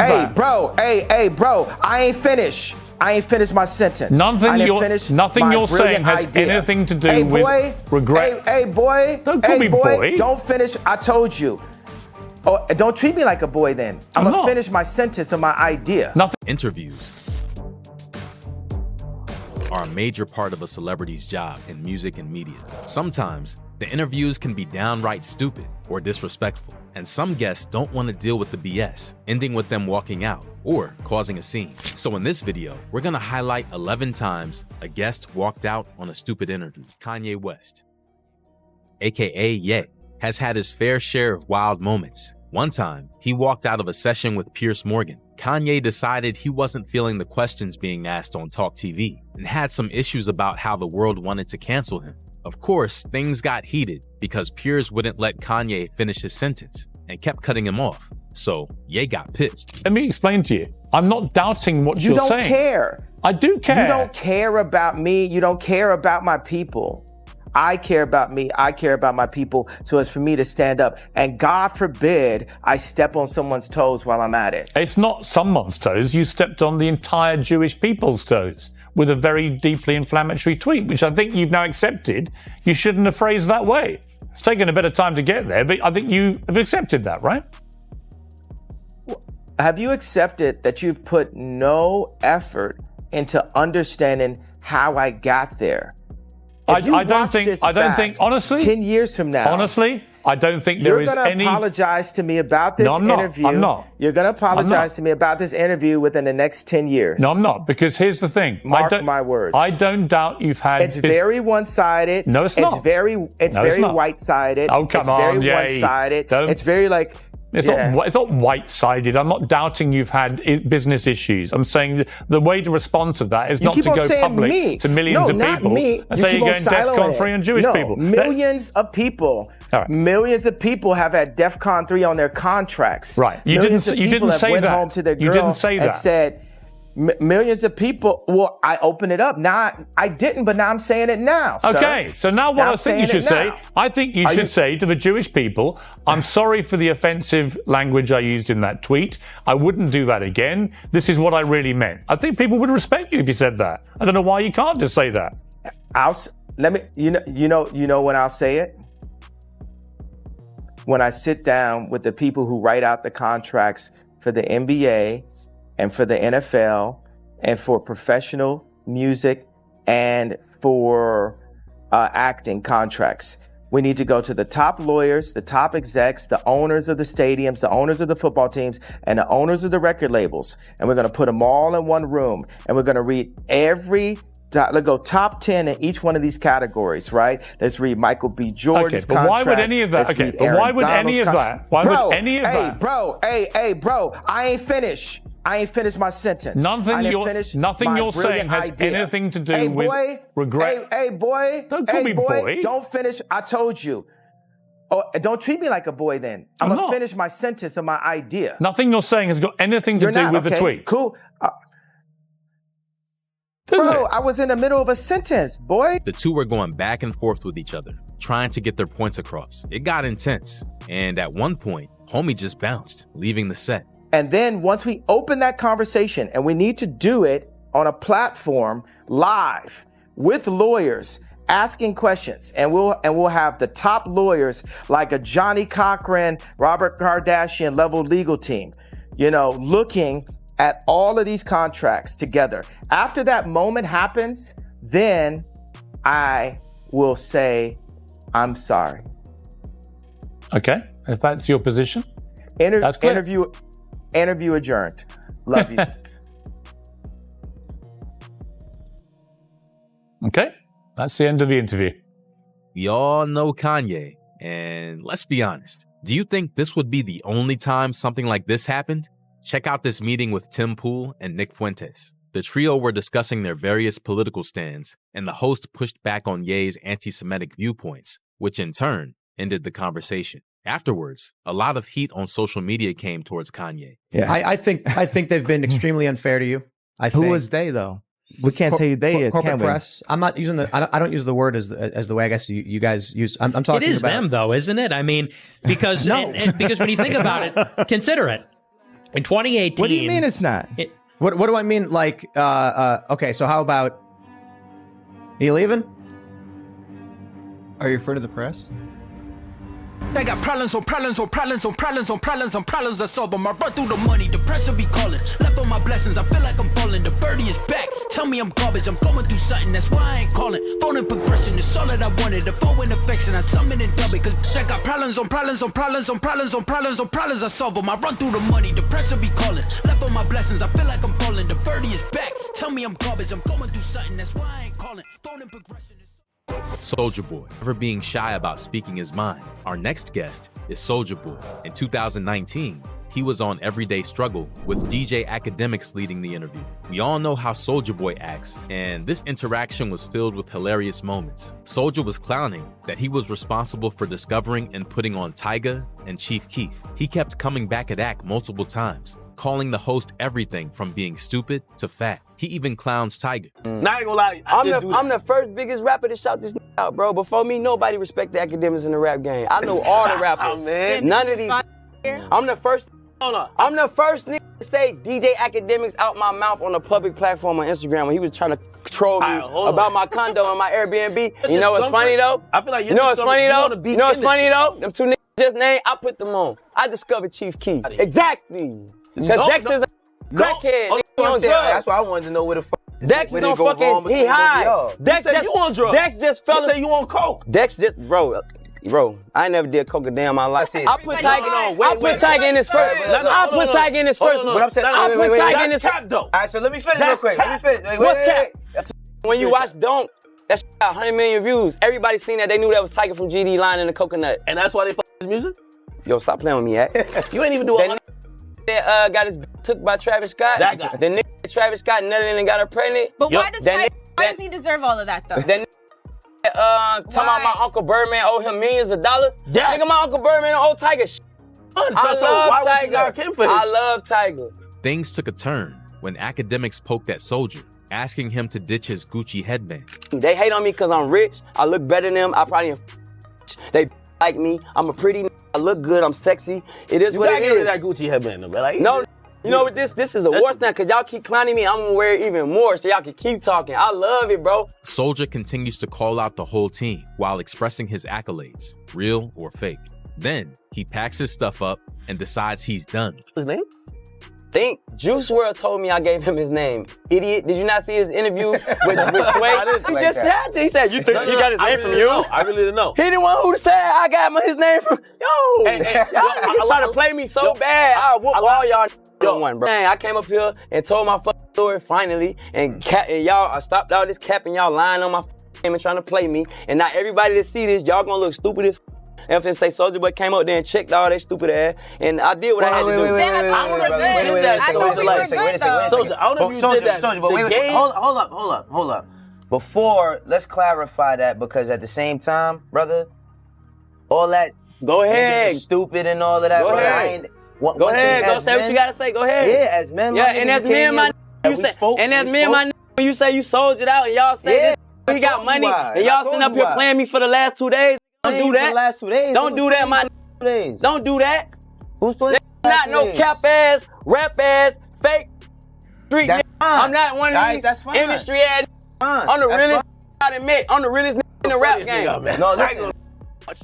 that. Hey, bro, I ain't finished my sentence. Nothing you're saying has anything to do with regret. Hey, boy. Don't call me boy. Don't finish. I told you. Oh, don't treat me like a boy then. I'm going to finish my sentence and my idea. Interviews are a major part of a celebrity's job in music and media. Sometimes, the interviews can be downright stupid or disrespectful, and some guests don't want to deal with the BS, ending with them walking out or causing a scene. So in this video, we're going to highlight 11 times a guest walked out on a stupid interview. Kanye West, aka Ye, has had his fair share of wild moments. One time, he walked out of a session with Piers Morgan. Kanye decided he wasn't feeling the questions being asked on Talk TV and had some issues about how the world wanted to cancel him. Of course, things got heated because Piers wouldn't let Kanye finish his sentence and kept cutting him off. So, Ye got pissed. Let me explain to you. I'm not doubting what you're saying. You don't care. I do care. You don't care about me. You don't care about my people. I care about me. I care about my people. So it's for me to stand up. And God forbid I step on someone's toes while I'm at it. It's not someone's toes. You stepped on the entire Jewish people's toes with a very deeply inflammatory tweet, which I think you've now accepted. You shouldn't have phrased that way. It's taken a bit of time to get there, but I think you have accepted that, right? Have you accepted that you've put no effort into understanding how I got there? I don't think, honestly, 10 years from now, honestly, I don't think there is any. You're going to apologize to me about this interview. I'm not. You're going to apologize to me about this interview within the next 10 years. No, I'm not, because here's the thing. Mark my words. I don't doubt you've had. It's very one-sided. No, it's not. It's very white-sided. Oh, come on, It's very one-sided. It's very like. It's not white-sided. I'm not doubting you've had business issues. I'm saying the way to respond to that is not to go public to millions of people and say you're going DEFCON 3 on Jewish people. Millions of people. Right. Millions of people have had DEFCON 3 on their contracts. Right. You didn't say that. You didn't say that. And said, millions of people. Well, I opened it up. Now I didn't, but now I'm saying it now. Okay, so now what I think you should say, I think you should say to the Jewish people, I'm sorry for the offensive language I used in that tweet. I wouldn't do that again. This is what I really meant. I think people would respect you if you said that. I don't know why you can't just say that. You know when I'll say it? When I sit down with the people who write out the contracts for the NBA and for the NFL and for professional music and for acting contracts. We need to go to the top lawyers, the top execs, the owners of the stadiums, the owners of the football teams, and the owners of the record labels. And we're going to put them all in one room. And we're going to read let's go top 10 in each one of these categories, right? Let's read Michael B. Jordan's contract. But why would any of that? Okay, but why would any of that? Why would any of that? Bro, I ain't finished my sentence. Nothing you're saying has anything to do with regret. Hey, boy. Don't call me boy. Don't finish. I told you. Oh, don't treat me like a boy then. I'm going to finish my sentence and my idea. Nothing you're saying has got anything to do with the tweet. Cool. Bro, I was in the middle of a sentence, boy. The two were going back and forth with each other, trying to get their points across. It got intense. And at one point, homie just bounced, leaving the set. And then once we open that conversation, and we need to do it on a platform live with lawyers asking questions, and we'll have the top lawyers like a Johnny Cochran, Robert Kardashian level legal team, looking at all of these contracts together. After that moment happens, then I will say, I'm sorry. Okay, if that's your position. That's clear. Interview adjourned. Love you. Okay, that's the end of the interview. We all know Kanye, and let's be honest. Do you think this would be the only time something like this happened? Check out this meeting with Tim Pool and Nick Fuentes. The trio were discussing their various political stands, and the host pushed back on Ye's anti-Semitic viewpoints, which in turn ended the conversation. Afterwards, a lot of heat on social media came towards Kanye. Yeah, I think they've been extremely unfair to you. Who was they though? We can't say who they is. Corporate press. I'm not using I don't use the word as the way I guess you guys use. I'm talking about. It is them though, isn't it? I mean, because because when you think about it, consider it. In 2018. What do you mean it's not? What do I mean? Like, okay, so how about, are you leaving? Are you afraid of the press? I got problems on problems on problems on problems on problems on problems I solve them. I run through the money, the pressure be calling. Left on my blessings, I feel like I'm falling. The birdie is back, tell me I'm garbage. I'm going through something, that's why I ain't calling. Phone in progression, it's all that I wanted. The phone in affection, I summon and dub it. Cause I got problems on problems on problems on problems on problems on problems I solve them. I run through the money, the pressure be calling. Left on my blessings, I feel like I'm falling. The birdie is back, tell me I'm garbage. I'm going through something, that's why I ain't calling. Phone in progression. Soulja Boy, never being shy about speaking his mind. Our next guest is Soulja Boy. In 2019, he was on Everyday Struggle with DJ Academics leading the interview. We all know how Soulja Boy acts, and this interaction was filled with hilarious moments. Soulja was clowning that he was responsible for discovering and putting on Tyga and Chief Keef. He kept coming back at Ack multiple times, calling the host everything from being stupid to fat. He even clowns Tyga. Now I ain't gonna lie, I'm the first biggest rapper to shout this out, bro. Before me, nobody respect the academics in the rap game. I know all the rappers. None of these. I'm the first. I'm the first nigga to say DJ Academics out my mouth on a public platform on Instagram when he was trying to troll me about my condo and my Airbnb. You know what's funny though? I feel like you know what's funny though? You know what's funny though? Them two niggas just named, I put them on. I discovered Chief Keef. Exactly. Because Dex is a crackhead. That's why I wanted to know where the fuck. Dex is on fucking, he high. Dex said you on drugs. Dex just fell. You say you on coke. Dex just, bro, I ain't never did coke a day in my life. I put Tyga in his first. I put Tyga in his first. But I'm saying, I put Tyga in his cap though. All right, so let me finish real quick. What's cap? When you watch Don't, that shit got 100 million views. Everybody seen that. They knew that was Tyga from GD Line and the Coconut. And that's why they fuck his music? Yo, stop playing with me, You ain't even doing that got his took by Travis Scott. That guy. The nigga Travis Scott nutted and got her pregnant. But why does he deserve all of that though? Talking about my Uncle Birdman owe him millions of dollars. Yeah. Nigga, my Uncle Birdman owe Tyga shit. I love Tyga. Things took a turn when Academics poked at Soulja, asking him to ditch his Gucci headband. They hate on me because I'm rich. I look better than them. I probably am. They like me. I'm a pretty. I look good. I'm sexy. It is what it is. You gotta get rid of that Gucci headband, though, like, no. You know what this is a war now because y'all keep clowning me. I'm gonna wear it even more so y'all can keep talking. I love it, bro. Soulja continues to call out the whole team while expressing his accolades, real or fake. Then he packs his stuff up and decides he's done. His name? Think Juice WRLD told me I gave him his name. Idiot. Did you not see his interview with Sway? He just said, he said, you think he got his name from you? I really didn't know. He didn't want who to say I got his name from. Yo, y'all trying to play me so bad. I'll whoop all y'all one, bro. Man, I came up here and told my fucking story finally, and y'all, I stopped all this capping, y'all lying on my name and trying to play me. And now everybody that see this, y'all gonna look stupid as if they say Soulja Boy came up there and checked all that stupid ass, and I did what I had to do. Wait a second. Soulja, I don't know if you did that. Soulja, but wait, hold up. Before, let's clarify that, because at the same time, brother, all that go ahead, stupid and all of that, go brother, ahead. Go ahead, go say what you gotta say. Go ahead. Yeah, as men. Yeah, and as me and my you say, and as me and my when you say you sold it out and y'all say he got money and y'all sitting up here playing me for the last 2 days. Don't do that. Last 2 days. Don't do that, my days. Don't do that. Who's playing? Not no cap ass, rap ass, fake street. I'm not one of these industry ass. I'm the realest. I admit, I'm the realest in the rap game. No, listen.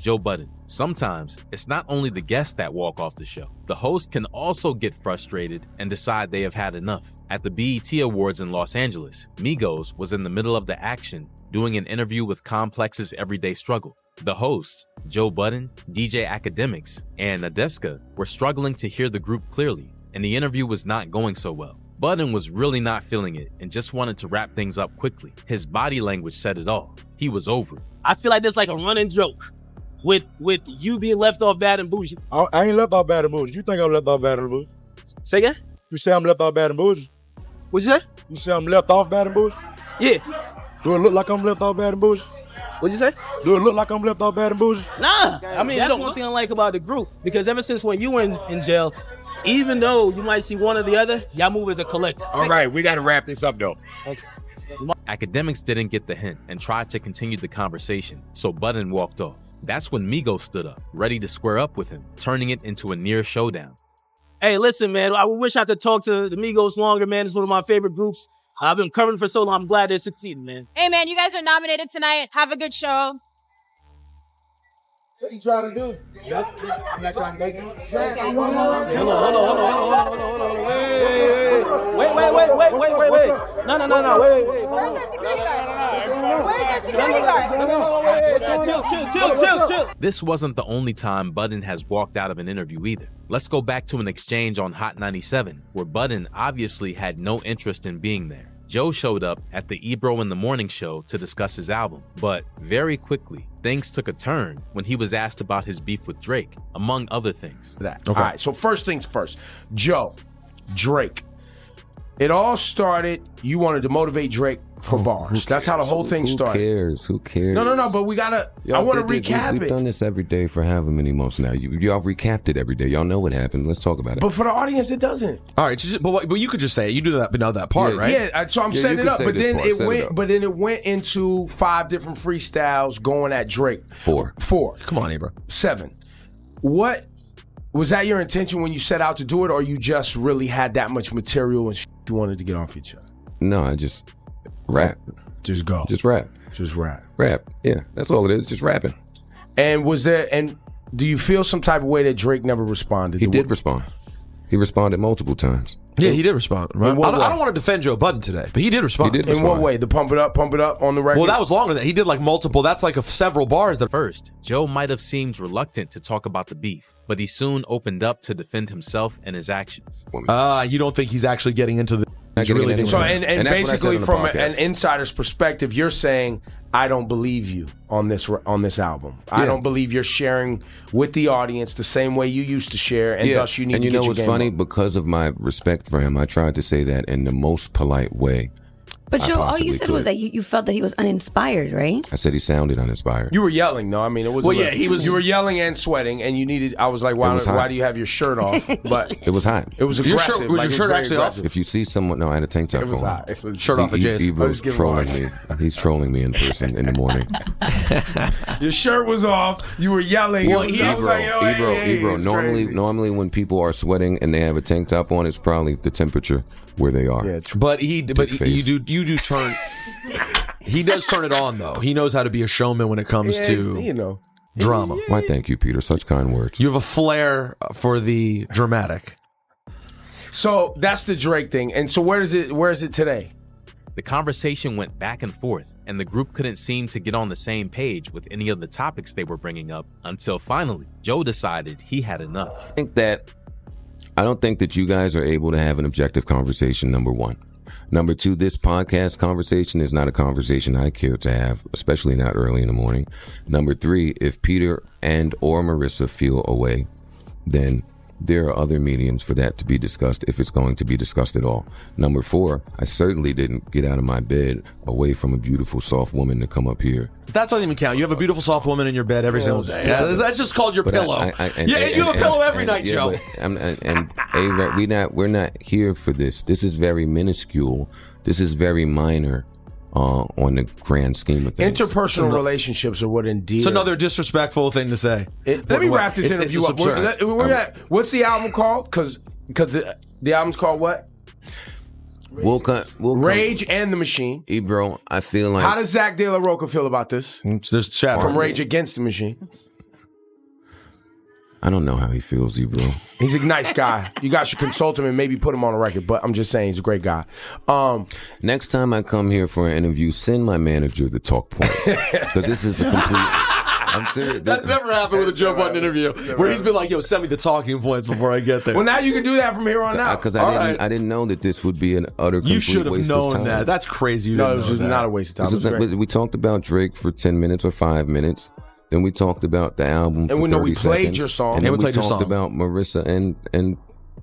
Joe Budden. Sometimes it's not only the guests that walk off the show. The host can also get frustrated and decide they have had enough. At the BET Awards in Los Angeles, Migos was in the middle of the action doing an interview with Complex's Everyday Struggle. The hosts, Joe Budden, DJ Academics, and Nadeska, were struggling to hear the group clearly, and the interview was not going so well. Budden was really not feeling it and just wanted to wrap things up quickly. His body language said it all. He was over it. I feel like there's like a running joke with you being left off Bad and Bougie. I ain't left off Bad and Bougie. You think I'm left off Bad and Bougie? Say again? You say I'm left off Bad and Bougie? What'd you say? You say I'm left off Bad and Bougie? Yeah. Do it look like I'm left off Bad and Bougie? What'd you say? Do it look like I'm left off Bad and Bougie? Nah. I mean, that's one thing I like about the group, because ever since when you were in jail, even though you might see one or the other, y'all move as a collective. All right, we got to wrap this up, though. Okay. Academics didn't get the hint and tried to continue the conversation, so Budden walked off. That's when Migos stood up, ready to square up with him, turning it into a near showdown. Hey, listen, man. I wish I could talk to the Migos longer, man. It's one of my favorite groups. I've been covering for so long. I'm glad they're succeeding, man. Hey, man, you guys are nominated tonight. Have a good show. What you trying to do? I'm not trying to make it. Hold on. Wait. No. Wait. Where's their security guard? Chill. This wasn't the only time Budden has walked out of an interview either. Let's go back to an exchange on Hot 97, where Budden obviously had no interest in being there. Joe showed up at the Ebro in the Morning show to discuss his album, but very quickly, things took a turn when he was asked about his beef with Drake, among other things. Okay. All right, so first things first. Joe, Drake. It all started, you wanted to motivate Drake for bars. That's how the whole thing started. Who cares? No, but we gotta, I want to recap We've done this every day for however many months now. Y'all recapped it every day. Y'all know what happened. Let's talk about it. But for the audience, it doesn't. All right, but you could just say it. You do that, but know that part, right? Yeah, so I'm setting it up. But then it went into 5 different freestyles going at Drake. 4. Come on, Ebro. 7. What was that your intention when you set out to do it, or you just really had that much material and you wanted to get off your chest? No, I just rap. Just go. Just rap. Rap. Yeah, that's all it is. Just rapping. And do you feel some type of way that Drake never responded? He did respond. He responded multiple times. Yeah, he did respond. Right? I don't want to defend Joe Budden today, but he did respond. In what way? The pump it up on the record? Well, that was longer than that. He did like multiple. That's like several bars. At first, Joe might have seemed reluctant to talk about the beef, but he soon opened up to defend himself and his actions. You don't think he's actually getting into the... So, and basically from an insider's perspective, you're saying, I don't believe you on this album. Yeah. I don't believe you're sharing with the audience the same way you used to share, and thus you need to get your game. And you know what's funny? Because of my respect for him, I tried to say that in the most polite way. But Joe, all you said was that you felt that he was uninspired, right? I said he sounded uninspired. You were yelling, though. I mean, it was. Well, he was. You were yelling and sweating, and you needed. I was like, why do you have your shirt off? But it was hot. It was aggressive. Was your shirt actually off? If you see someone, no, I had a tank top on. It was hot. It was shirt off of Jason. Ebro's trolling me. He's trolling me in person in the morning. Your shirt was off. You were yelling. Well, Ebro. Normally when people are sweating and they have a tank top on, it's probably the temperature where they are. Yeah, you do turn. He does turn it on though. He knows how to be a showman when it comes to drama. Why, thank you, Peter. Such kind words. You have a flair for the dramatic. So that's the Drake thing. And so where is it today? The conversation went back and forth, and the group couldn't seem to get on the same page with any of the topics they were bringing up until finally Joe decided he had enough. I don't think that you guys are able to have an objective conversation, number one. Number two, this podcast conversation is not a conversation I care to have, especially not early in the morning. Number three, if Peter and or Marissa feel away, then there are other mediums for that to be discussed if it's going to be discussed at all. Number four, I certainly didn't get out of my bed away from a beautiful, soft woman to come up here. That doesn't even count. You have a beautiful, soft woman in your bed every single day. Yeah, that's just called your pillow. You have a pillow every night, Joe. We're not here for this. This is very minuscule. This is very minor. On the grand scheme of things. Interpersonal relationships are what endear. It's another disrespectful thing to say. Let me wrap this interview up. What's the album called? Because the album's called what? Rage and the Machine. Ebro, I feel like... How does Zach De La Rocha feel about this? There's chat from Rage Against the Machine. I don't know how he feels, Ebro. He's a nice guy. You guys should consult him and maybe put him on a record, but I'm just saying he's a great guy. Next time I come here for an interview, send my manager the talk points. Because this is a complete... I'm serious. That's never happened with a Joe Budden interview where he's been like, yo, send me the talking points before I get there. Well, now you can do that from here on out. Because I didn't know that this would be an utter complete waste of time. You should have known that. That's crazy. No, it was not a waste of time. We talked about Drake for 10 minutes or 5 minutes. Then we talked about the album for 30 seconds. We played your song. And then we talked about Marissa and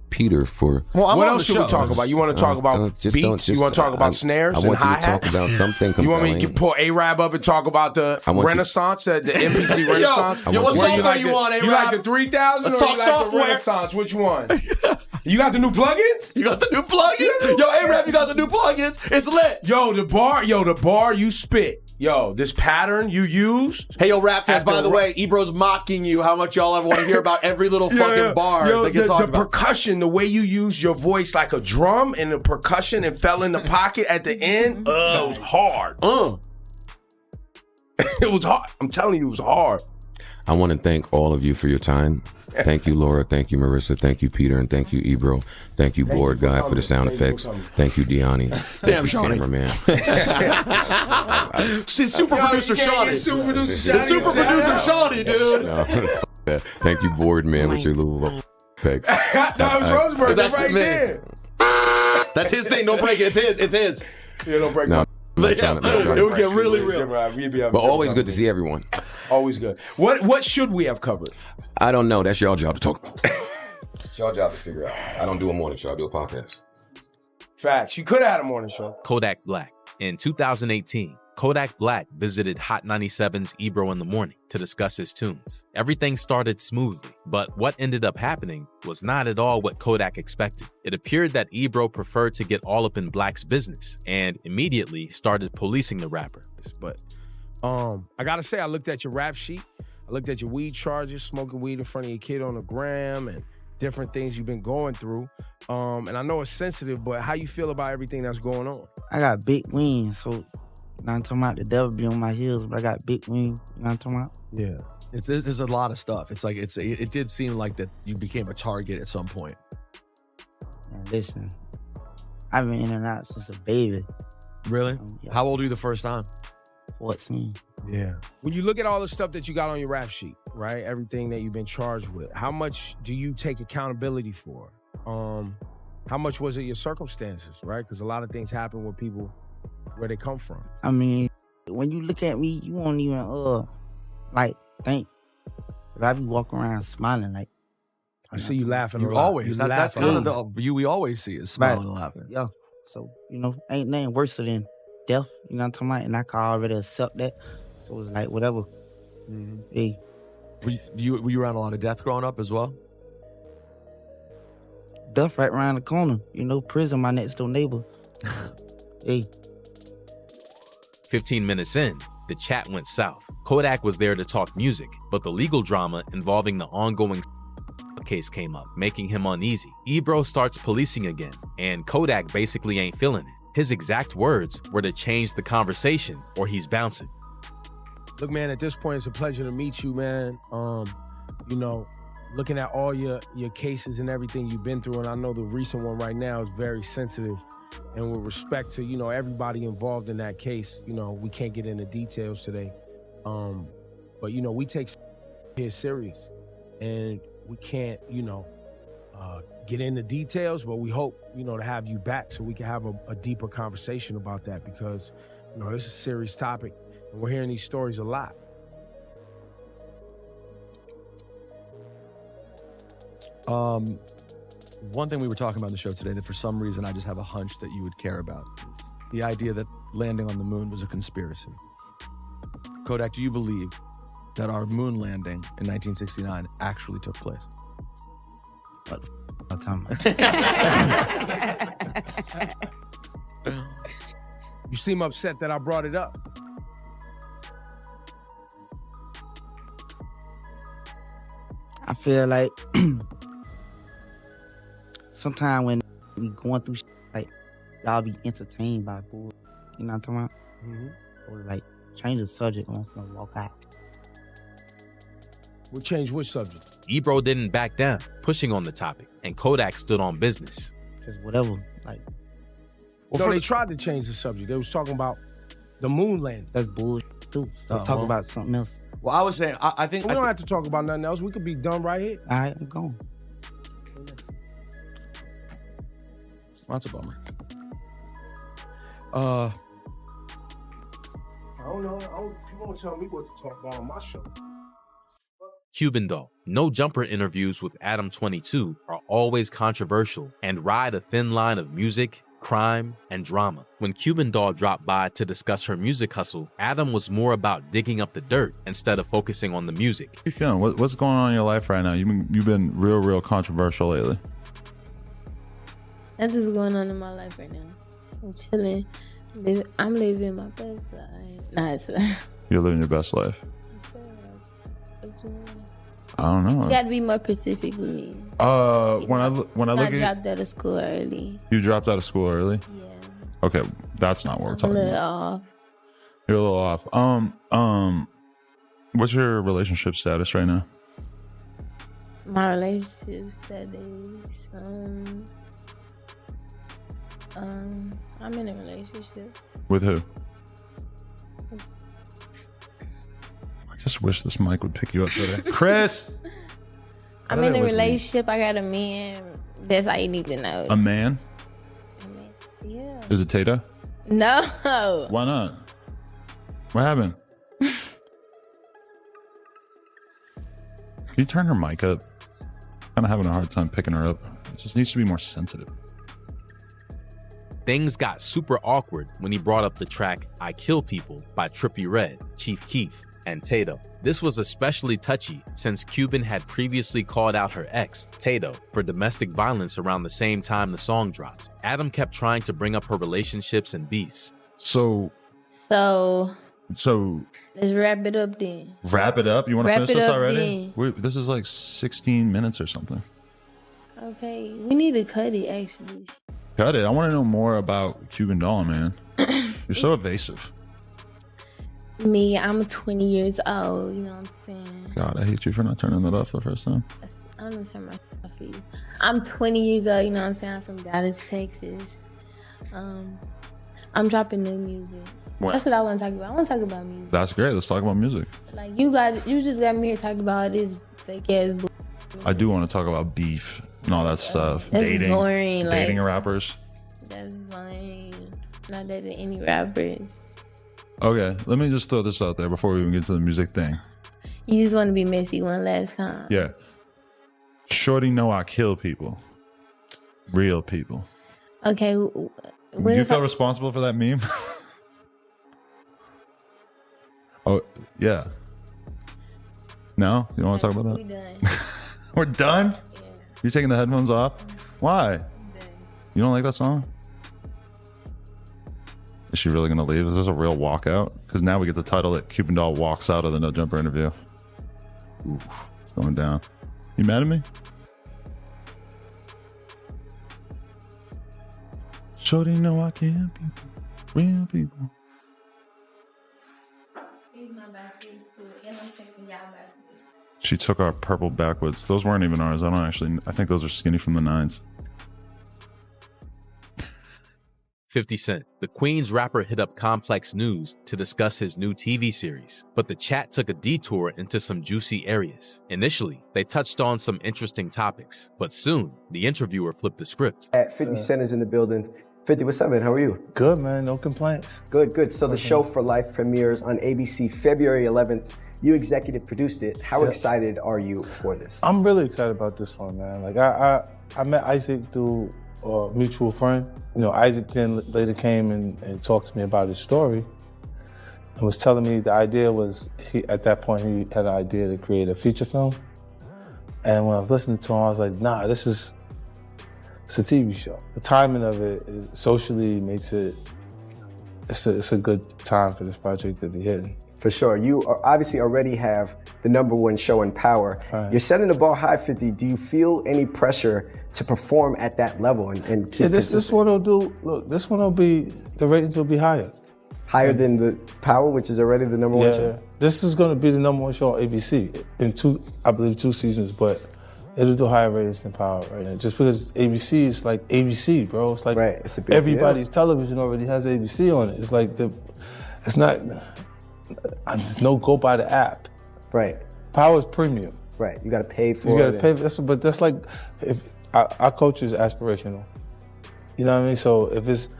Peter for... Well, what else should we talk about? You want to talk about beats? You want to talk about snares and hi-hats? I want you to talk about something compelling. You want me to pull A-Rab up and talk about the Renaissance, the MPC Renaissance? What software you want, A-Rab? You like the 3000 Let's or talk you like software. the Renaissance? Which one? You got the new plugins? You got the new plugins? Yo, A-Rab, you got the new plugins? It's lit. Yo, the bar you spit. Yo, this pattern you used. Hey, yo, rap fans, by the way, Ebro's mocking you how much y'all ever want to hear about every little fucking bar that gets talked about. The percussion, the way you use your voice like a drum and the percussion and fell in the pocket at the end, it was hard. It was hard. I'm telling you, it was hard. I want to thank all of you for your time. Thank you, Laura. Thank you, Marissa. Thank you, Peter. And thank you, Ebro. Thank you, Board Guy, for the sound effects. Thank you, Deani. Damn, Shawnee. Cameraman. See, super producer Shawnee. The super producer Shawnee, dude. No, thank you, Board Man, with your little effects. No, it's Rosenberg. That's right there. That's his thing. Don't break it. It's his. Yeah, don't break it. It would get really real. But always good to see everyone. Always good. What should we have covered? I don't know. That's y'all job to talk about. It's y'all job to figure out. I don't do a morning show. I do a podcast. Facts. You could have had a morning show. Kodak Black. In 2018, Kodak Black visited Hot 97's Ebro in the Morning to discuss his tunes. Everything started smoothly, but what ended up happening was not at all what Kodak expected. It appeared that Ebro preferred to get all up in Black's business and immediately started policing the rapper. But I gotta say, I looked at your rap sheet. I looked at your weed charges, smoking weed in front of your kid on the gram, and different things you've been going through. And I know it's sensitive, but how you feel about everything that's going on? I got big wings, so I'm talking about the devil be on my heels, but I got big wings. You know what I'm talking about? Yeah. There's a lot of stuff. It's like it did seem like that you became a target at some point. Man, listen, I've been in and out since a baby. Really? Yeah. How old were you the first time? 14. Yeah. When you look at all the stuff that you got on your rap sheet, right? Everything that you've been charged with, how much do you take accountability for? How much was it your circumstances, right? Because a lot of things happen with people where they come from. I mean, when you look at me, you won't even think. But I be walking around smiling like. I see you laughing. You always. That's kind of the view we always see is smiling and laughing. Yeah. So ain't nothing worse than death. You know what I'm talking about? And I can already accept that. So it's like whatever. Mm-hmm. Hey. Were you around a lot of death growing up as well? Death right around the corner. Prison, my next door neighbor. Hey. 15 minutes in, the chat went south. Kodak was there to talk music, but the legal drama involving the ongoing case came up, making him uneasy. Ebro starts policing again, and Kodak basically ain't feeling it. His exact words were to change the conversation or he's bouncing. Look, man, at this point, it's a pleasure to meet you, man. Looking at all your cases and everything you've been through, and I know the recent one right now is very sensitive. And with respect to, everybody involved in that case, we can't get into details today. But, we take here serious. And we can't, get into details, but we hope, to have you back so we can have a deeper conversation about that because, this is a serious topic. And we're hearing these stories a lot. One thing we were talking about on the show today that for some reason I just have a hunch that you would care about. The idea that landing on the moon was a conspiracy. Kodak, do you believe that our moon landing in 1969 actually took place? What the time? You seem upset that I brought it up. I feel like sometimes when we going through like y'all be entertained by bull. You know what I'm talking about? Mm-hmm. Or like change the subject on from Walkout. We'll change which subject? Ebro didn't back down, pushing on the topic, and Kodak stood on business. Just whatever. Like, they tried to change the subject. They was talking about the moon landing. That's bullshit too. So talk about something else. Well, I was saying, I think we don't have to talk about nothing else. We could be done right here. All right, I'm going. That's a bummer. I don't know. You won't tell me what to talk about on my show. Cuban Doll. No Jumper interviews with Adam 22 are always controversial and ride a thin line of music, crime, and drama. When Cuban Doll dropped by to discuss her music hustle, Adam was more about digging up the dirt instead of focusing on the music. How you feeling? What's going on in your life right now? You've been real controversial lately. Nothing's going on in my life right now. I'm chilling. I'm living my best life. Nah, You're living your best life. I don't know. You got to be more specific with me. When I look at dropped out of school early. You dropped out of school early? Yeah. Okay, that's not what we're talking about. Off. You're a little off. What's your relationship status right now? My relationship status. I'm in a relationship. With who? I just wish this mic would pick you up today. Chris! I'm in a relationship. I got a man. That's all you need to know. A man? Yeah. Is it Tato? No. Why not? What happened? Can you turn her mic up? Kind of having a hard time picking her up. It just needs to be more sensitive. Things got super awkward when he brought up the track I Kill People by Trippie Redd, Chief Keef, and Tato. This was especially touchy since Cuban had previously called out her ex, Tato, for domestic violence around the same time the song dropped. Adam kept trying to bring up her relationships and beefs. So let's wrap it up then. Wrap it up? You want to finish this already? Then. This is like 16 minutes or something. Okay, we need to cut it actually. Cut it. I want to know more about Cuban Doll, man. You're so evasive. Me, I'm 20 years old. You know what I'm saying? God, I hate you for not turning that off the first time. I'm gonna turn my off for you. I'm 20 years old. You know what I'm saying? I'm from Dallas, Texas. I'm dropping new music. What? That's what I want to talk about. I want to talk about music. That's great. Let's talk about music. Like you just got me here talking about this fake ass. I do want to talk about beef and all that stuff. That's dating, boring. Dating rappers. That's fine. Not dating any rappers. Okay, let me just throw this out there before we even get to the music thing. You just want to be messy one last time. Yeah. Shorty know I kill people. Real people. Okay. You feel responsible for that meme? Oh, yeah. No? You don't want to talk about that? We're done. We're done? Yeah. You taking the headphones off? Why? You don't like that song? Is she really going to leave? Is this a real walkout? Because now we get the title that Cuban Doll walks out of the No Jumper interview. Oof, it's going down. You mad at me? Shorty know I kill people. Real people. She took our purple backwoods. Those weren't even ours. I think those are skinny from the 9s. 50 Cent, the Queens rapper, hit up Complex News to discuss his new TV series, but the chat took a detour into some juicy areas. Initially, they touched on some interesting topics, but soon, the interviewer flipped the script. 50 Cent is in the building. 50, what's up, man? How are you? Good, man. No complaints. Good. So the show For Life premieres on ABC February 11th. You executive produced it. How excited are you for this? I'm really excited about this one, man. Like I met Isaac through a mutual friend. You know, Isaac then later came and talked to me about his story and was telling me the idea was, at that point he had an idea to create a feature film. And when I was listening to him, I was like, nah, it's a TV show. The timing of it socially makes it's a good time for this project to be hitting. For sure. You obviously already have the #1 show in Power. Right. You're setting the bar high, 50. Do you feel any pressure to perform at that level and keep this one will do, look, this one will be, the ratings will be higher. Higher than the Power, which is already the #1 show? This is going to be the #1 show on ABC in two seasons, but it'll do higher ratings than Power right now. Just because ABC is like ABC, bro. It's like it's a big everybody's television already has ABC on it. It's like it's not, there's no go by the app. Right. Power's premium. Right. You got to pay for it. You got to pay. But that's like, if our culture is aspirational. You know what I mean? So if it's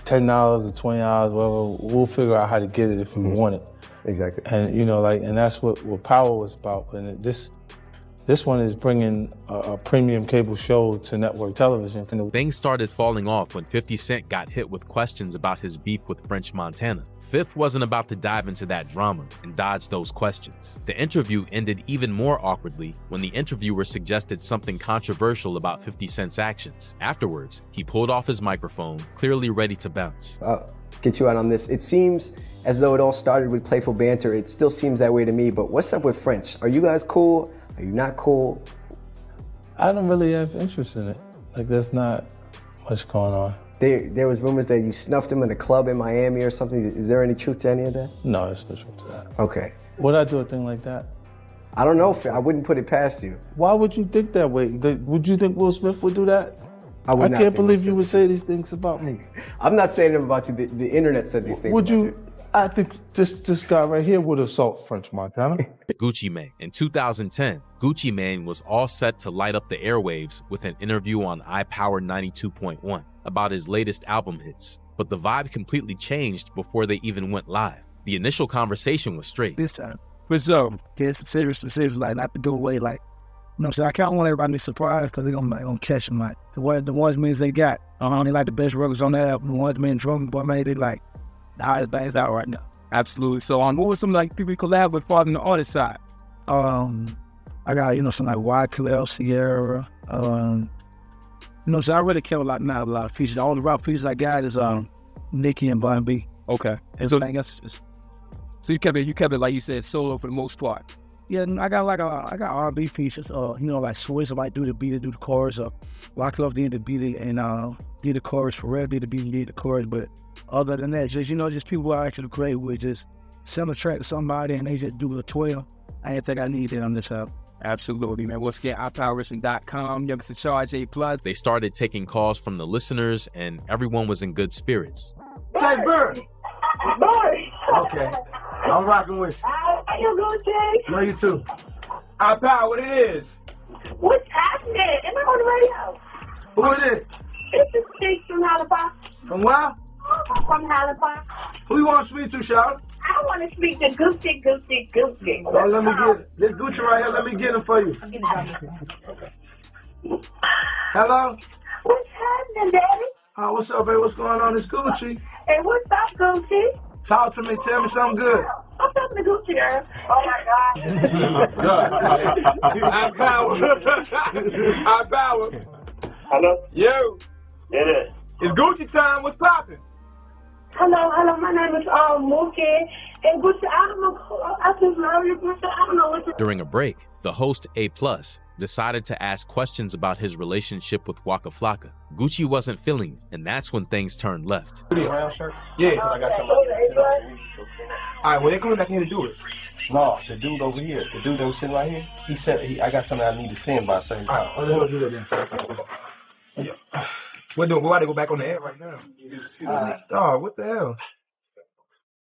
$10 or $20, whatever, we'll figure out how to get it if we want it. Exactly. And you know, like, and that's what Power was about. And this This one is bringing a premium cable show to network television. Things started falling off when 50 Cent got hit with questions about his beef with French Montana. Fifth wasn't about to dive into that drama and dodge those questions. The interview ended even more awkwardly when the interviewer suggested something controversial about 50 Cent's actions. Afterwards, he pulled off his microphone, clearly ready to bounce. I'll get you out on this. It seems as though it all started with playful banter. It still seems that way to me, but what's up with French? Are you guys cool? Are you not cool? I don't really have interest in it. Like, there's not much going on. There was rumors that you snuffed him in a club in Miami or something. Is there any truth to any of that? No, there's no truth to that. Okay. Would I do a thing like that? I don't know. I wouldn't put it past you. Why would you think that way? Would you think Will Smith would do that? I can't believe you would say these things about me. I'm not saying them about you. The internet said these things Would about you? I think this guy right here would assault French Montana. Gucci Mane. In 2010, Gucci Mane was all set to light up the airwaves with an interview on iPower 92.1 about his latest album hits. But the vibe completely changed before they even went live. The initial conversation was straight. This time, it's serious, like not to go away, like. You know, so I kind of want everybody to be surprised because they're gonna catch them. Like the ones means they got, they like the best records on that album. The ones men drum boy made, they like the hottest things out right now. Absolutely. So what was some like people you collab with farther than the artist side? I got some like Wyclef, Sierra. So I really care a lot of features. All the rap features I got is Nicki and Bun B. Okay. And so I guess so you kept it like you said solo for the most part. Yeah, I got R&B features. Like Swiss might do the beat, do the chorus. Walkouts did the beat and did the chorus. Pharrell did the beat and did the chorus. But other than that, just people who are actually great with just send a track to somebody and they just do a 12. I didn't think I needed it on this album. Absolutely, man. Once again, iPowerWrestling.com, Youngster Charge A+. They started taking calls from the listeners and everyone was in good spirits. Say Bird. Okay. I'm rocking with you. How you doing, Jay? Love you too. iPower, what it is? What's happening? Am I on the radio? Who it is? It's the State from Halifax. From where? From Halifax. Who you want to speak to, Charlotte? I want to speak to Gucci. Oh, let me get it. This Gucci right here, let me get it for you. Hello? What's happening, Daddy? Oh, what's up, babe? What's going on? It's Gucci. Hey, what's up, Gucci? Talk to me. Tell me something good. I'm talking to Gucci, girl. Oh, my God. iPower. Hello? Yo. It is. It's Gucci time. What's poppin'? Hello. My name is Mookie. And Gucci, I don't know. I just love you, Gucci. I don't know what to. During a break, the host A+ decided to ask questions about his relationship with Waka Flocka. Gucci wasn't feeling it, and that's when things turned left. Yeah, I got something. All right, well, they're coming back here to do it. No, the dude over here, the dude that was sitting right here, he said, I got something I need to send by a certain time. All right, let's do it then. Yeah. We're about to go back on the air right now. What the hell?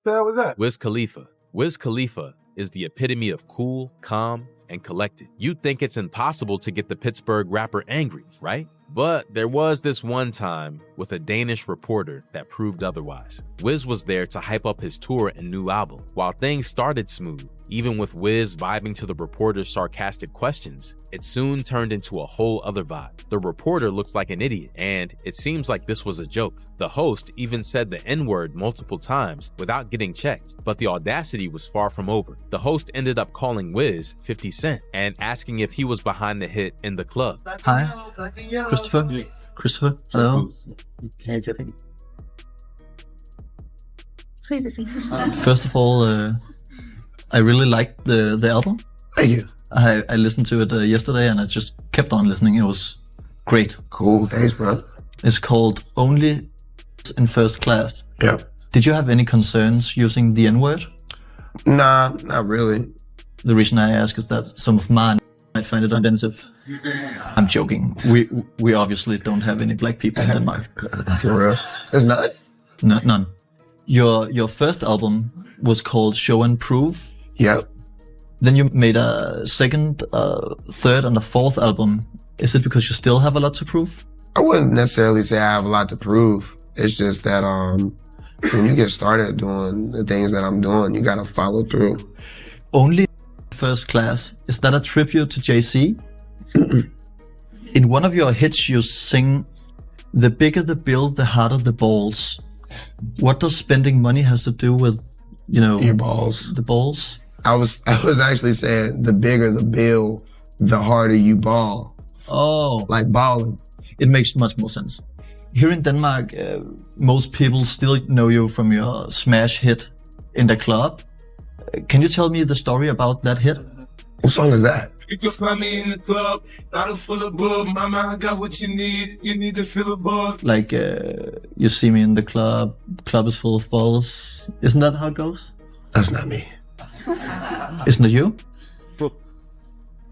What the hell was that? Wiz Khalifa. Wiz Khalifa is the epitome of cool, calm, and collected. You'd think it's impossible to get the Pittsburgh rapper angry, right? But there was this one time with a Danish reporter that proved otherwise. Wiz was there to hype up his tour and new album. While things started smooth, even with Wiz vibing to the reporter's sarcastic questions, it soon turned into a whole other vibe. The reporter looked like an idiot, and it seems like this was a joke. The host even said the N-word multiple times without getting checked, but the audacity was far from over. The host ended up calling Wiz 50 Cent and asking if he was behind the hit In the Club. Hi, Christopher. Hello. First of all, I really liked the album. Thank you. I listened to it yesterday and I just kept on listening. It was great. Cool. Thanks, bro. It's called Only in First Class. Yeah. Did you have any concerns using the N-word? Nah, not really. The reason I ask is that some of mine might find it offensive. I'm joking. We obviously don't have any black people in Denmark. For real? There's not? No, none. Your first album was called Show and Prove. Yep. Then you made a second, third, and a fourth album. Is it because you still have a lot to prove? I wouldn't necessarily say I have a lot to prove. It's just that when you get started doing the things that I'm doing, you gotta follow through. Only First Class. Is that a tribute to Jay-Z? In one of your hits, you sing, "The bigger the bill, the harder the balls." What does spending money has to do with, your balls? The balls? I was actually saying the bigger the bill, the harder you ball. Oh. Like balling. It makes much more sense. Here in Denmark, most people still know you from your smash hit In the Club. Can you tell me the story about that hit? What song is that? You can find me in the club, bottle full of bug. Mama, I got what you need to feel a buzz. Like, you see me in the club is full of balls. Isn't that how it goes? That's not me. Isn't it you?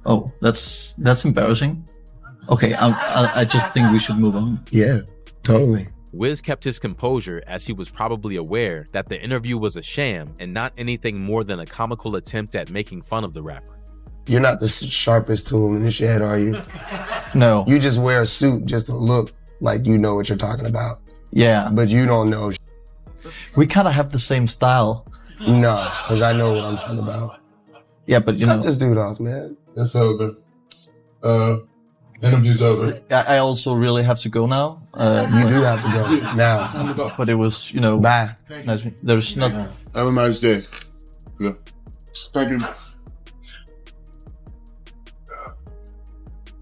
Oh, that's embarrassing. Okay, I just think we should move on. Yeah, totally. Wiz kept his composure as he was probably aware that the interview was a sham and not anything more than a comical attempt at making fun of the rapper. You're not the sharpest tool in the shed, are you? No. You just wear a suit just to look like you know what you're talking about. Yeah. But you don't know. We kind of have the same style. No, because I know what I'm talking about. Yeah, but Cut this dude off, man. It's over. Interview's over. I also really have to go now. You do have to go now. But it was, Bye. Nice. There's nothing. Have a nice day. Yeah. Thank you.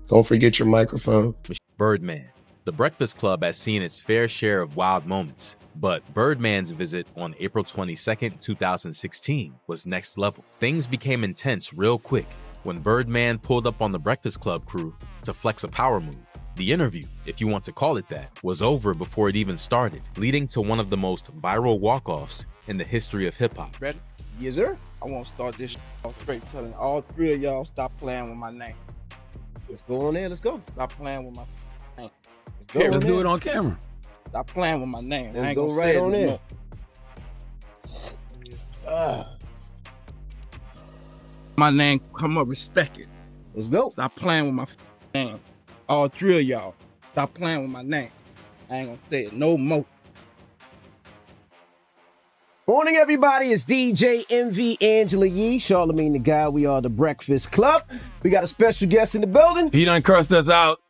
Don't forget your microphone. Birdman. The Breakfast Club has seen its fair share of wild moments, but Birdman's visit on April 22nd, 2016 was next level. Things became intense real quick when Birdman pulled up on the Breakfast Club crew to flex a power move. The interview, if you want to call it that, was over before it even started, leading to one of the most viral walk-offs in the history of hip-hop. Ready? Yes, sir. I want to start this off straight telling all three of y'all stop playing with my name. Let's go on there. Let's go. Stop playing with my name. Let's go. Let's do it on camera. Stop playing with my name. Let's I ain't go gonna right say on it there. My name come up, respect it. Let's go. Stop playing with my name. All three of y'all, stop playing with my name. I ain't gonna say it no more. Morning, everybody. It's DJ MV Angela Yee, Charlamagne the Guy. We are the Breakfast Club. We got a special guest in the building. He done cursed us out.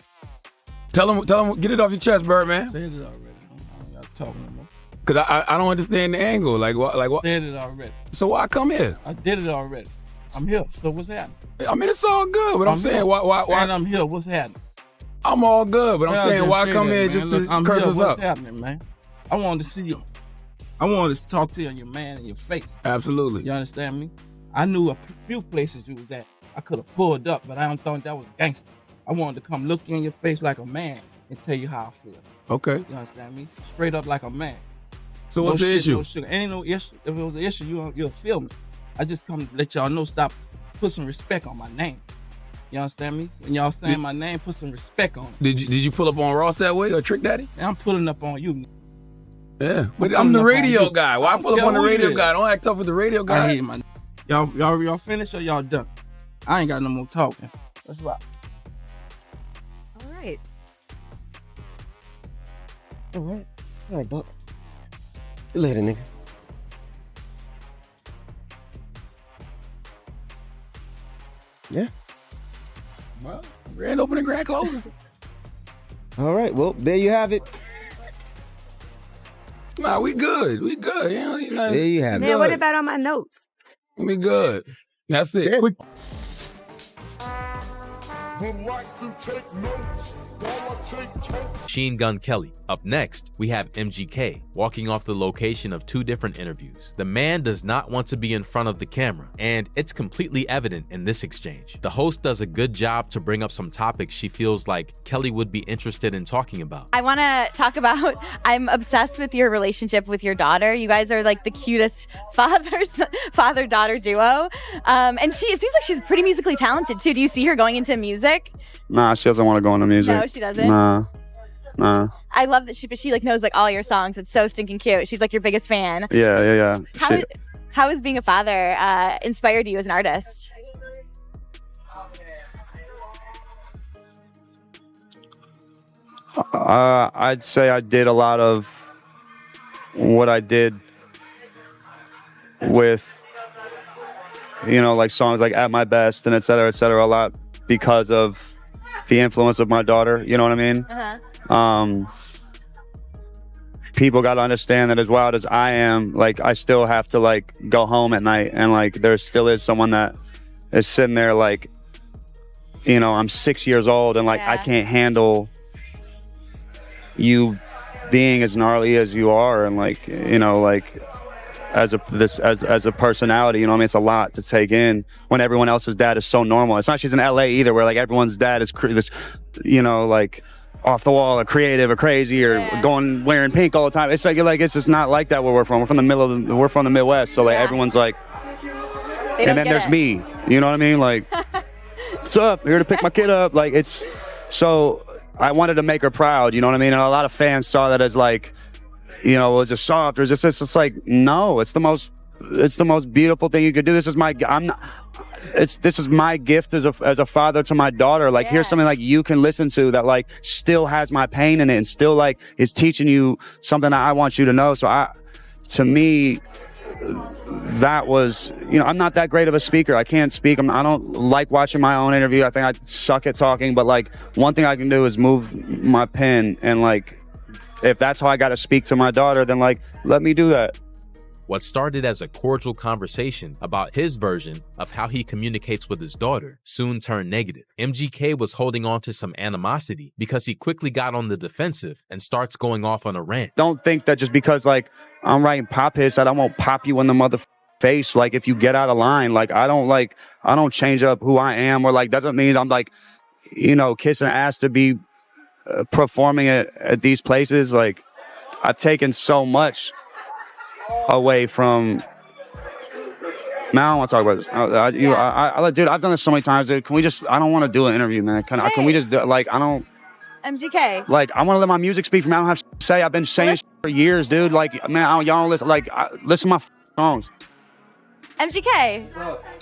Tell him, get it off your chest, Birdman. Said it already. I'm not talking no more. Cause I don't understand the angle. Like what? Said it already. So why come here? I did it already. I'm here. So what's happening? I mean, it's all good, but I'm saying here. why? And I'm here. What's happening? I'm all good, but I'm saying why come here man. just Look, to I'm curse here. us What's up? happening, man? I wanted to see you. I wanted to talk to you, your man, in your face. Absolutely. You understand me? I knew a few places you was at. I could have pulled up, but I don't think that was gangster. I wanted to come look you in your face like a man and tell you how I feel. Okay. You understand me? Straight up like a man. So what's the issue? No sugar. Ain't no issue. If it was an issue, you'll feel me. I just come to let y'all know, stop, put some respect on my name. You understand me? When y'all saying my name, put some respect on it. Did you pull up on Ross that way or Trick Daddy? And I'm pulling up on you. Yeah, but I'm the radio guy. Why pull up on the radio guy? Don't act tough with the radio guy. I hate my y'all finished or y'all done? I ain't got no more talking. That's right. All right. All right, Buck. See you later, nigga. Yeah. Well, grand opening, grand closing. All right, well, there you have it. Nah, we good. We good. You know, There you have it. Man, what about on my notes? We good. That's it. Yeah. Quick. Machine Gun Kelly. Up next, we have MGK walking off the location of two different interviews. The man does not want to be in front of the camera, and it's completely evident in this exchange. The host does a good job to bring up some topics she feels like Kelly would be interested in talking about. I want to talk about, I'm obsessed with your relationship with your daughter. You guys are like the cutest father-daughter duo. And it seems like she's pretty musically talented too. Do you see her going into music? Nah, she doesn't want to go into music. No, she doesn't? Nah. I love that she knows like all your songs. It's so stinking cute. She's like your biggest fan. Yeah. How has being a father inspired you as an artist? I'd say I did a lot of what I did with you know, like songs like At My Best and et cetera, a lot because of the influence of my daughter. You know what I mean? People got to understand that as wild as I am, like I still have to like go home at night, and like there still is someone that is sitting there like, you know, I'm 6 years old and like I can't handle you being as gnarly as you are, and like, you know, like as a personality, you know what I mean? It's a lot to take in when everyone else's dad is so normal. It's not she's in LA either, where like everyone's dad is this, you know, like off the wall or creative or crazy or going wearing pink all the time. It's like it's just not like that where we're from. We're from the Midwest, so like everyone's like, and then there's me. You know what I mean? Like, what's up? I'm here to pick my kid up. Like it's so. I wanted to make her proud. You know what I mean? And a lot of fans saw that as like, you know, was it soft or is this? It's like no. It's the most beautiful thing you could do. This is my gift as a father to my daughter. Like here's something like you can listen to that like still has my pain in it and still like is teaching you something that I want you to know. So to me, that was, you know, I'm not that great of a speaker. I can't speak. I don't like watching my own interview. I think I suck at talking, but like one thing I can do is move my pen, and like if that's how I got to speak to my daughter, then like let me do that. What started as a cordial conversation about his version of how he communicates with his daughter soon turned negative. MGK was holding on to some animosity because he quickly got on the defensive and starts going off on a rant. Don't think that just because like I'm writing pop hits that I won't pop you in the mother face. Like if you get out of line, like I don't change up who I am, or like doesn't mean I'm like, you know, kissing ass to be performing at these places. Like I've taken so much away from. Now I don't want to talk about this. Dude, I've done this so many times, dude. Can we just? I don't want to do an interview, man. Can we just do, like I don't. MGK. Like I want to let my music speak for me. I don't have to say. I've been saying for years, dude. Like man, y'all don't listen. Like listen to my songs. MGK.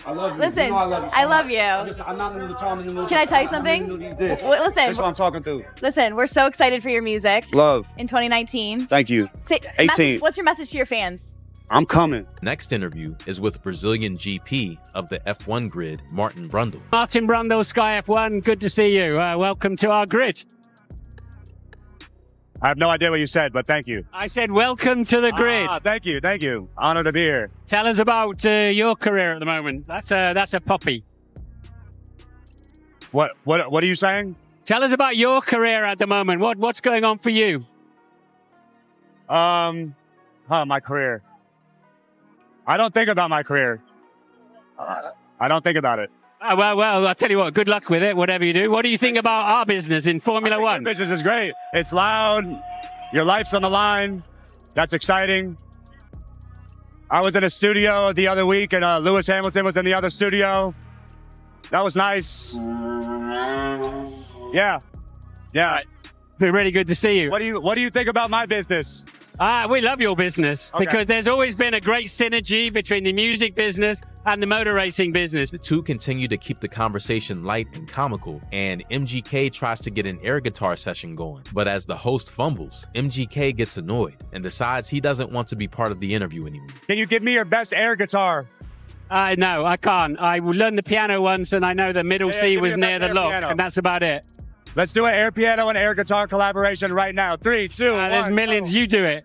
I love you. Listen, you know I love you. I'm not in the time. Can I tell you something? Listen. That's what I'm talking through. Listen, we're so excited for your music. Love. In 2019. Thank you. 18. What's your message to your fans? I'm coming. Next interview is with Brazilian GP of the F1 grid, Martin Brundle. Martin Brundle, Sky F1. Good to see you. Welcome to our grid. I have no idea what you said, but thank you. I said welcome to the grid. Thank you. Honored to be here. Tell us about your career at the moment. That's a puppy. What are you saying? Tell us about your career at the moment. What's going on for you? My career. I don't think about my career. I don't think about it. Well, I'll tell you what, good luck with it, whatever you do. What do you think about our business in Formula One? Your business is great. It's loud. Your life's on the line. That's exciting. I was in a studio the other week, and Lewis Hamilton was in the other studio. That was nice. Yeah. Right. Really good to see you. What do you think about my business? We love your business because there's always been a great synergy between the music business and the motor racing business. The two continue to keep the conversation light and comical, and MGK tries to get an air guitar session going. But as the host fumbles, MGK gets annoyed and decides he doesn't want to be part of the interview anymore. Can you give me your best air guitar? No, I can't. I learned the piano once, and I know the middle C was near the lock, and that's about it. Let's do an air piano and air guitar collaboration right now. 3, 2, 1. There's millions. Go. You do it.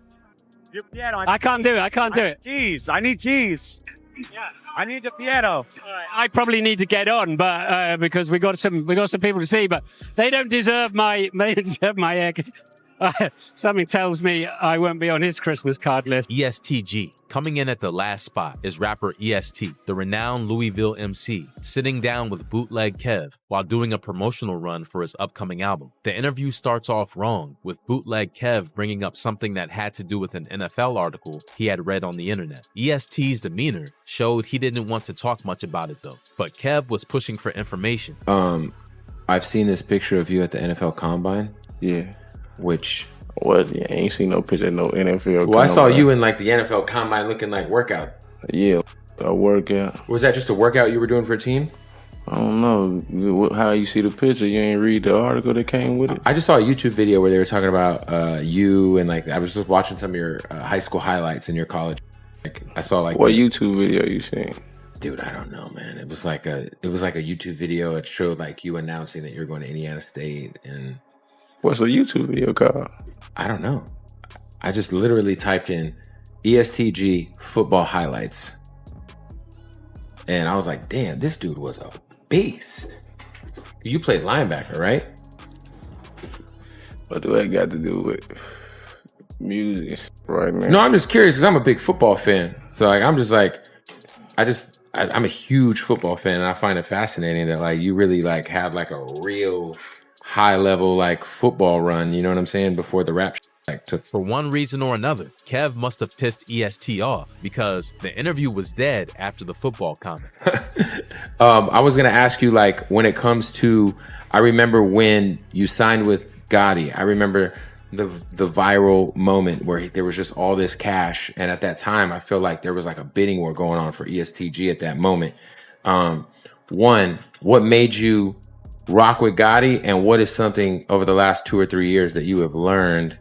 Your piano. I can't do it. Keys. I need keys. Yes. I need the piano. I probably need to get on, but because we got some people to see, but they don't deserve my air guitar. Something tells me I won't be on his Christmas card list. ESTG. Coming in at the last spot is rapper EST, the renowned Louisville MC, sitting down with Bootleg Kev while doing a promotional run for his upcoming album. The interview starts off wrong, with Bootleg Kev bringing up something that had to do with an NFL article he had read on the internet. EST's demeanor showed he didn't want to talk much about it though, but Kev was pushing for information. I've seen this picture of you at the NFL Combine. Yeah. Which... What? Yeah, I ain't seen no picture of no NFL. Well, I saw you in like the NFL Combine looking like workout. Yeah, a workout. Was that just a workout you were doing for a team? I don't know. How you see the picture? You ain't read the article that came with it? I just saw a YouTube video where they were talking about you and like I was just watching some of your high school highlights in your college. Like I saw like what YouTube video you seen? Dude, I don't know, man. It was like a YouTube video. It showed like you announcing that you're going to Indiana State, and what's a YouTube video called? I don't know. I just literally typed in ESTG football highlights, and I was like, damn, this dude was a beast. You played linebacker, right? What do that got to do with music right now? No, I'm just curious because I'm a big football fan. So like, I'm just like, I'm a huge football fan, and I find it fascinating that like you really like had like a real high level like football run. You know what I'm saying? Before the rap like took. For one reason or another, Kev must have pissed EST off because the interview was dead after the football comment. I was gonna ask you like when it comes to, I remember when you signed with Gotti. I remember the viral moment where there was just all this cash, and at that time I feel like there was like a bidding war going on for ESTG at that moment. One, what made you rock with Gotti, and what is something over the last 2 or 3 years that you have learned?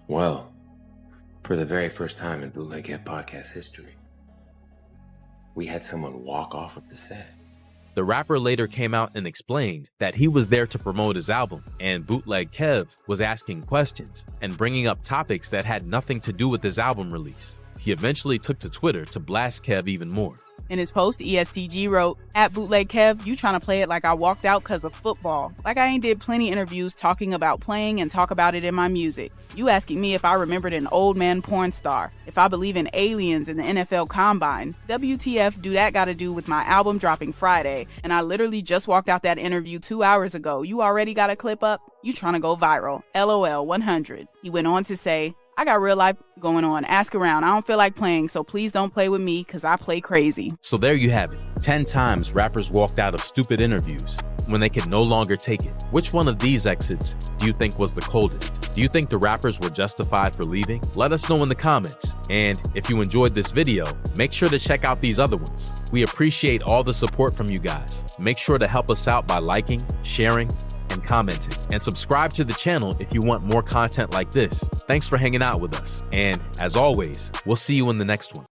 Well, for the very first time in Bootleg Head podcast history, we had someone walk off of the set. The rapper later came out and explained that he was there to promote his album, and Bootleg Kev was asking questions and bringing up topics that had nothing to do with his album release. He eventually took to Twitter to blast Kev even more. In his post, ESTG wrote, "At Bootleg Kev, you trying to play it like I walked out because of football. Like I ain't did plenty interviews talking about playing and talk about it in my music. You asking me if I remembered an old man porn star, if I believe in aliens in the NFL Combine. WTF do that got to do with my album dropping Friday, and I literally just walked out that interview 2 hours ago. You already got a clip up? You trying to go viral. LOL 100. He went on to say, "I got real life going on. Ask around. I don't feel like playing, so please don't play with me because I play crazy." So there you have it. 10 times rappers walked out of stupid interviews when they could no longer take it. Which one of these exits do you think was the coldest? Do you think the rappers were justified for leaving? Let us know in the comments. And if you enjoyed this video, make sure to check out these other ones. We appreciate all the support from you guys. Make sure to help us out by liking, sharing, and commenting, and subscribe to the channel if you want more content like this. Thanks for hanging out with us, and as always, we'll see you in the next one.